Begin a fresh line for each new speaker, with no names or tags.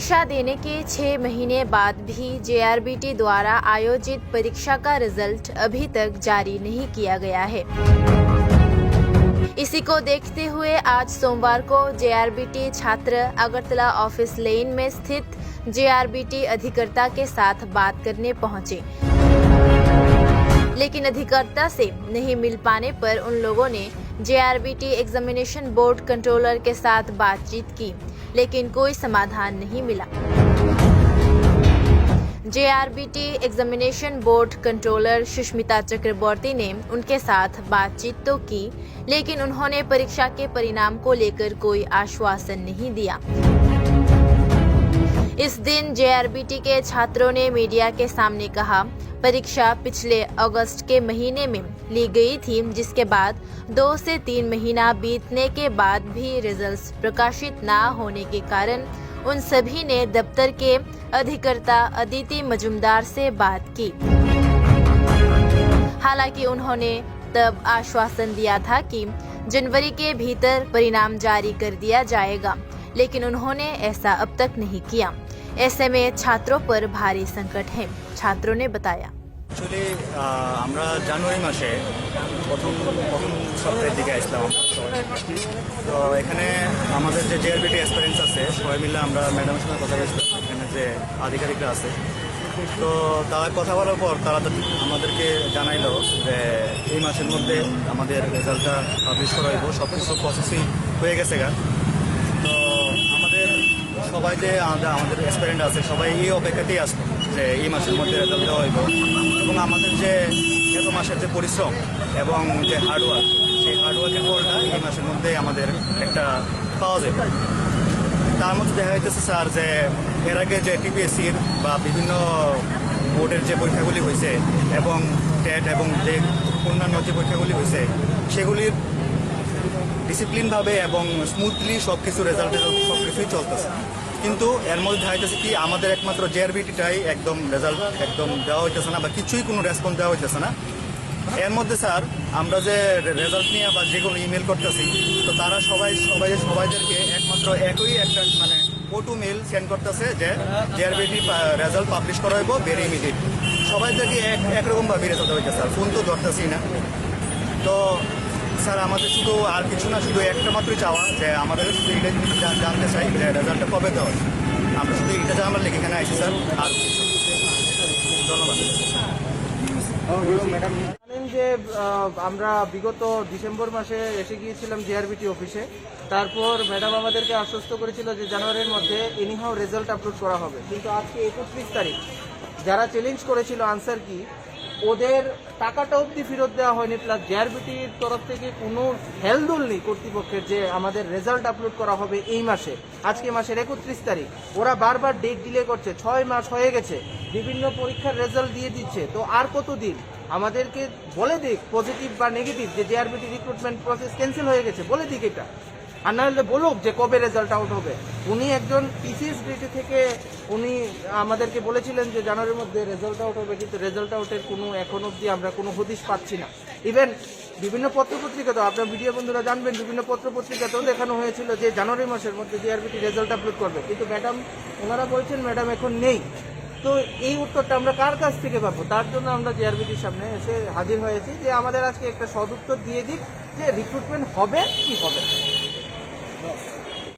परीक्षा देने के 6 महीने बाद भी जेआरबीटी द्वारा आयोजित परीक्षा का रिजल्ट अभी तक जारी नहीं किया गया है। इसी को देखते हुए आज सोमवार को जेआरबीटी छात्र अगरतला ऑफिस लेन में स्थित जेआरबीटी अधिकर्ता के साथ बात करने पहुंचे, लेकिन अधिकर्ता से नहीं मिल पाने पर उन लोगों ने जेआरबीटी एग्जामिनेशन बोर्ड कंट्रोलर के साथ बातचीत की, लेकिन कोई समाधान नहीं मिला। जेआरबीटी एग्जामिनेशन बोर्ड कंट्रोलर सुष्मिता चक्रवर्ती ने उनके साथ बातचीत तो की, लेकिन उन्होंने परीक्षा के परिणाम को लेकर कोई आश्वासन नहीं दिया। इस दिन जेआरबीटी के छात्रों ने मीडिया के सामने कहा, परीक्षा पिछले अगस्त के महीने में ली गई थी, जिसके बाद 2 से 3 महीना बीतने के बाद भी रिजल्ट्स प्रकाशित न होने के कारण उन सभी ने दफ्तर के अधिकर्ता अदिति मजुमदार से बात की। हालांकि उन्होंने तब आश्वासन दिया था कि जनवरी के भीतर परिणाम जारी कर दिया जाएगा, लेकिन उन्होंने ऐसा अब तक नहीं किया। ऐसे में छात्रों पर भारी संकट है, छात्रों ने बताया।
एक्चुअली আমরা জানুয়ারি মাসে প্রথম সপ্তাহের দিকে আসলাম। তো এখানে আমাদের যে জেআরবিটি এক্সপিরিয়েন্স আছে সবাই মিলে আমরা ম্যাডামের সঙ্গে কথা বলছিলাম, এখানে যে আধিকারিকরা আছে। তো তারা কথা বলার পর তারা আমাদেরকে জানাইলো যে এই মাসের মধ্যে আমাদের রেজাল্টটা পাবলিশ করা হইব, সব কিছু প্রসেসিং হয়ে গেছে গা। তো আমাদের সবাই যে আমাদের এক্সপিরিয়েন্স আছে সবাই এই অপেক্ষাতেই আসতো যে এই মাসের মধ্যে রেজাল্ট দেওয়া হইব, এবং আমাদের যে এত মাসের যে পরিশ্রম এবং যে হার্ডওয়ার্ক, সেই হার্ডওয়ার্কের ফলটা এই মাসের মধ্যে আমাদের একটা পাওয়া যাবে। তার মধ্যে দেখা যাইতেছে স্যার যে এর আগে যে টিপিএসসির বা বিভিন্ন বোর্ডের যে পরীক্ষাগুলি হয়েছে এবং টেট এবং যে অন্যান্য যে পরীক্ষাগুলি হয়েছে সেগুলির ডিসিপ্লিনভাবে এবং স্মুথলি সব কিছু রেজাল্ট সব কিছুই চলতেছে, কিন্তু এর মধ্যে দেখা যাচ্ছে কি আমাদের একমাত্র জেআরবিটিটাই একদম রেজাল্ট একদম দেওয়া হইতেছে না বা কিছুই কোনো রেসপন্স দেওয়া হইতেছে না। এর মধ্যে স্যার আমরা যে রেজাল্ট নিয়ে বা যে কোনো ইমেল করতেছি, তো তারা সবাইদেরকে একমাত্র একই একটা মানে ওটু মেল সেন্ড করতেছে যে জেআরবিটি রেজাল্ট পাবলিশ করা হইব ভেরি ইমিডিয়েট। সবাইদেরকে একরকমভাবে রেজাল্ট হইতেছে, স্যার ফোন তো ধরতেছি না। তো স্যার আমাদের শুধু আর কিছু না, শুধু একটা মাত্রই চাওয়া যে আমাদের শুধু এটা জানতে চাই যে রেজাল্টটা কবে দেওয়া, আমরা শুধু এটা যে আমরা লিখে এখানে আসি স্যার। আর ধন্যবাদ।
জানেন যে আমরা বিগত ডিসেম্বর মাসে এসে গিয়েছিলাম জেআরবিটি অফিসে, তারপর ম্যাডাম আমাদেরকে আশ্বস্ত করেছিল যে জানুয়ারির মধ্যে এনিহাও রেজাল্ট আপলোড করা হবে, কিন্তু আজকে 31 তারিখ যারা চ্যালেঞ্জ করেছিল আনসার কি ওদের টাকাটা অবধি ফেরত দেওয়া হয়নি, প্লাস জেআরবিটির তরফ থেকে কোনো হেলদোল নেই কর্তৃপক্ষের যে আমাদের রেজাল্ট আপলোড করা হবে এই মাসে। আজকে মাসের 31 তারিখ, ওরা বারবার ডেট ডিলে করছে, 6 মাস হয়ে গেছে, বিভিন্ন পরীক্ষার রেজাল্ট দিয়ে দিচ্ছে। তো আর কতদিন আমাদেরকে বলে দিক পজিটিভ বা নেগেটিভ যে জেআরবিটি রিক্রুটমেন্ট প্রসেস ক্যান্সেল হয়ে গেছে, বলে দিক এটা, আর না হলে বলুক যে কবে রেজাল্ট আউট হবে। উনি একজন পিসিএস ডিটি থেকে উনি আমাদেরকে বলেছিলেন যে জানুয়ারির মধ্যে রেজাল্ট আউট হবে, কিন্তু রেজাল্ট আউটের কোনো এখন অবধি আমরা কোনো হদিশ পাচ্ছি না। ইভেন বিভিন্ন পত্রপত্রিকাতেও আপনার ভিডিও বন্ধুরা জানবেন, বিভিন্ন পত্রপত্রিকাতেও দেখানো হয়েছিল যে জানুয়ারি মাসের মধ্যে জেআরবিটি রেজাল্ট আপলোড করবে, কিন্তু ম্যাডাম ওনারা বলছেন ম্যাডাম এখন নেই। তো এই উত্তরটা আমরা কার কাছ থেকে পাবো? তার জন্য আমরা জেআরবিটির সামনে এসে হাজির হয়েছি যে আমাদের আজকে একটা সদুত্তর দিয়ে দিক যে রিক্রুটমেন্ট হবে কি হবে না।